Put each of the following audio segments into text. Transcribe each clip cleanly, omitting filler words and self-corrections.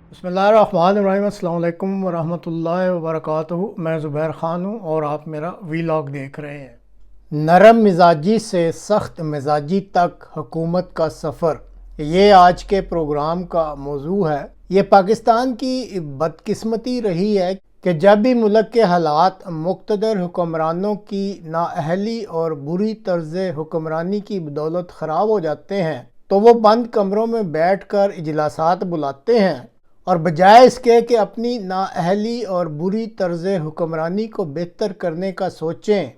बिस्मिल्लाहिर्रहमानिर्रहीम। अस्सलाम वालेकुम वरहमतुल्लाहि वबरकातुहू। मैं ज़ुबैर ख़ान हूँ और आप मेरा वीलॉग देख रहे हैं। नरम मिजाजी से सख्त मिजाजी तक हुकूमत का सफ़र, ये आज के प्रोग्राम का मौजू है। ये पाकिस्तान की बदकिस्मती रही है कि जब भी मुल्क के हालात मुक़्तदर हुक्मरानों की नाअहली और बुरी तर्ज़ हुक्मरानी की बदौलत ख़राब हो जाते हैं तो वो बंद कमरों में बैठकर इजलासात बुलाते हैं और बजाय इसके कि अपनी नाअहली और बुरी तर्ज़ हुक्मरानी को बेहतर करने का सोचें,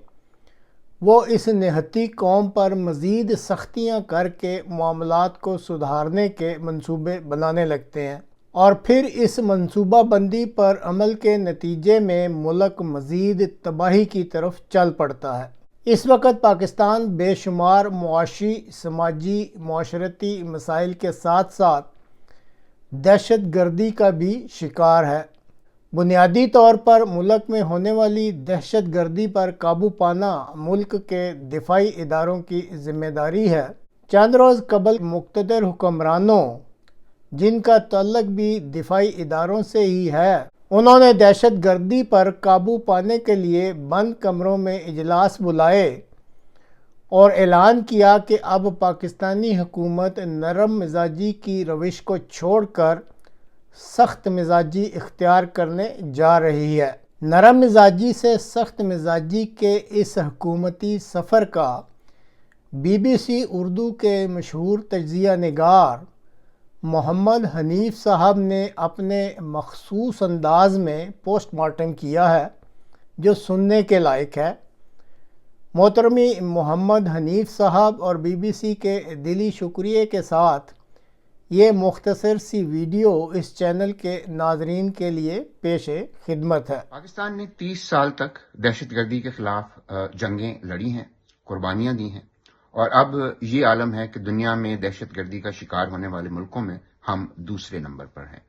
वो इस निहत्ती कौम पर मज़ीद सख्तियाँ करके मामलात को सुधारने के मंसूबे बनाने लगते हैं और फिर इस मंसूबा बंदी पर अमल के नतीजे में मुल्क मज़ीद तबाही की तरफ चल पड़ता है। इस वक्त पाकिस्तान बेशुमार मुआशी, समाजी, माशरती मसाइल के साथ साथ दहशत गर्दी का भी शिकार है। बुनियादी तौर पर मुल्क में होने वाली दहशत गर्दी पर काबू पाना मुल्क के दिफाई इदारों की जिम्मेदारी है। चंद रोज़ कबल मुक़्तदर हुक्मरानों, जिनका तल्लुक़ भी दिफाई इदारों से ही है, उन्होंने दहशत गर्दी पर काबू पाने के लिए बंद कमरों में इजलास बुलाए और ऐलान किया कि अब पाकिस्तानी हुकूमत नरम मिजाजी की रविश को छोड़कर सख्त मिजाजी इख्तियार करने जा रही है। नरम मिजाजी से सख्त मिजाजी के इस हुकूमती सफ़र का BBC उर्दू के मशहूर तज्ज़िया निगार मोहम्मद हनीफ साहब ने अपने मखसूस अंदाज में पोस्टमार्टम किया है, जो सुनने के लायक है। मोहतरमी मोहम्मद हनीफ साहब और BBC के दिली शुक्रिया के साथ ये मुख्तसर सी वीडियो इस चैनल के नाजरीन के लिए पेश खिदमत है। पाकिस्तान ने 30 साल तक दहशतगर्दी के खिलाफ जंगें लड़ी हैं, कुर्बानियां दी हैं और अब ये आलम है कि दुनिया में दहशतगर्दी का शिकार होने वाले मुल्कों में हम दूसरे नंबर पर हैं।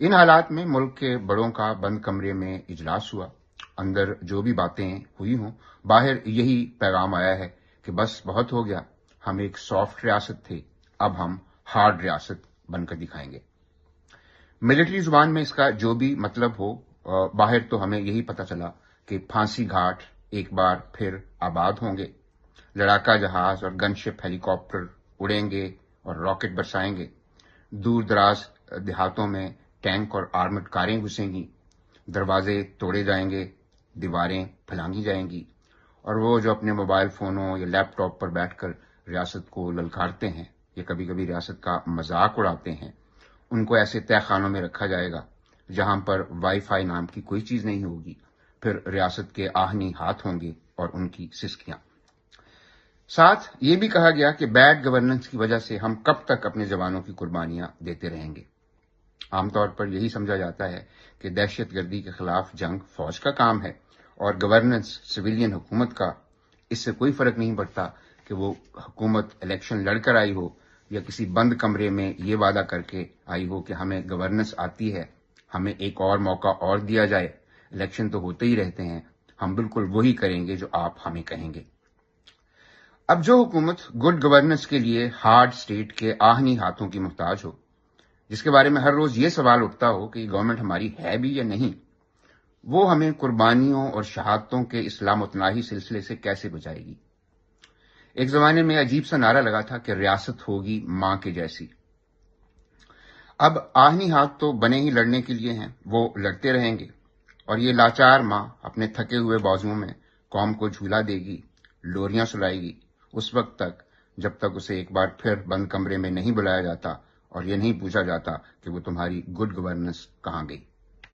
इन हालात में मुल्क के बड़ों का बंद कमरे में इजलास हुआ। अंदर जो भी बातें हुई हों, बाहर यही पैगाम आया है कि बस बहुत हो गया, हम एक सॉफ्ट रियासत थे, अब हम हार्ड रियासत बनकर दिखाएंगे। मिलिट्री जुबान में इसका जो भी मतलब हो, बाहर तो हमें यही पता चला कि फांसी घाट एक बार फिर आबाद होंगे, लड़ाका जहाज और गनशिप हेलीकॉप्टर उड़ेंगे और रॉकेट बरसाएंगे, दूर दराज देहातों में टैंक और आर्मड कारें घुसेंगी, दरवाजे तोड़े जाएंगे, दीवारें फलांगी जाएंगी और वो जो अपने मोबाइल फ़ोनों या लैपटॉप पर बैठकर रियासत को ललकारते हैं या कभी कभी रियासत का मजाक उड़ाते हैं, उनको ऐसे तहखानों में रखा जाएगा जहां पर वाईफाई नाम की कोई चीज़ नहीं होगी। फिर रियासत के आहनी हाथ होंगे और उनकी सिसकियां। साथ ये भी कहा गया कि बैड गवर्नेंस की वजह से हम कब तक अपने जवानों की कुर्बानियां देते रहेंगे। आमतौर पर यही समझा जाता है कि दहशतगर्दी के खिलाफ जंग फौज का काम है और गवर्नेंस सिविलियन हुकूमत का। इससे कोई फर्क नहीं पड़ता कि वो हुकूमत इलेक्शन लड़कर आई हो या किसी बंद कमरे में ये वादा करके आई हो कि हमें गवर्नेंस आती है, हमें एक और मौका और दिया जाए। इलेक्शन तो होते ही रहते हैं, हम बिल्कुल वही करेंगे जो आप हमें कहेंगे। अब जो हुकूमत गुड गवर्नेंस के लिए हार्ड स्टेट के आहनी हाथों की मुहताज हो, जिसके बारे में हर रोज ये सवाल उठता हो कि गवर्नमेंट हमारी है भी या नहीं, वो हमें कुर्बानियों और शहादतों के इस्लाम-ओ-तनाही सिलसिले से कैसे बचाएगी। एक जमाने में अजीब सा नारा लगा था कि रियासत होगी मां के जैसी। अब आहनी हाथ तो बने ही लड़ने के लिए हैं, वो लड़ते रहेंगे और ये लाचार मां अपने थके हुए बाजुओं में कौम को झूला देगी, लोरियां सुलाएगी उस वक्त तक जब तक उसे एक बार फिर बंद कमरे में नहीं बुलाया जाता और ये नहीं पूछा जाता कि वो तुम्हारी गुड गवर्नेंस कहां गई।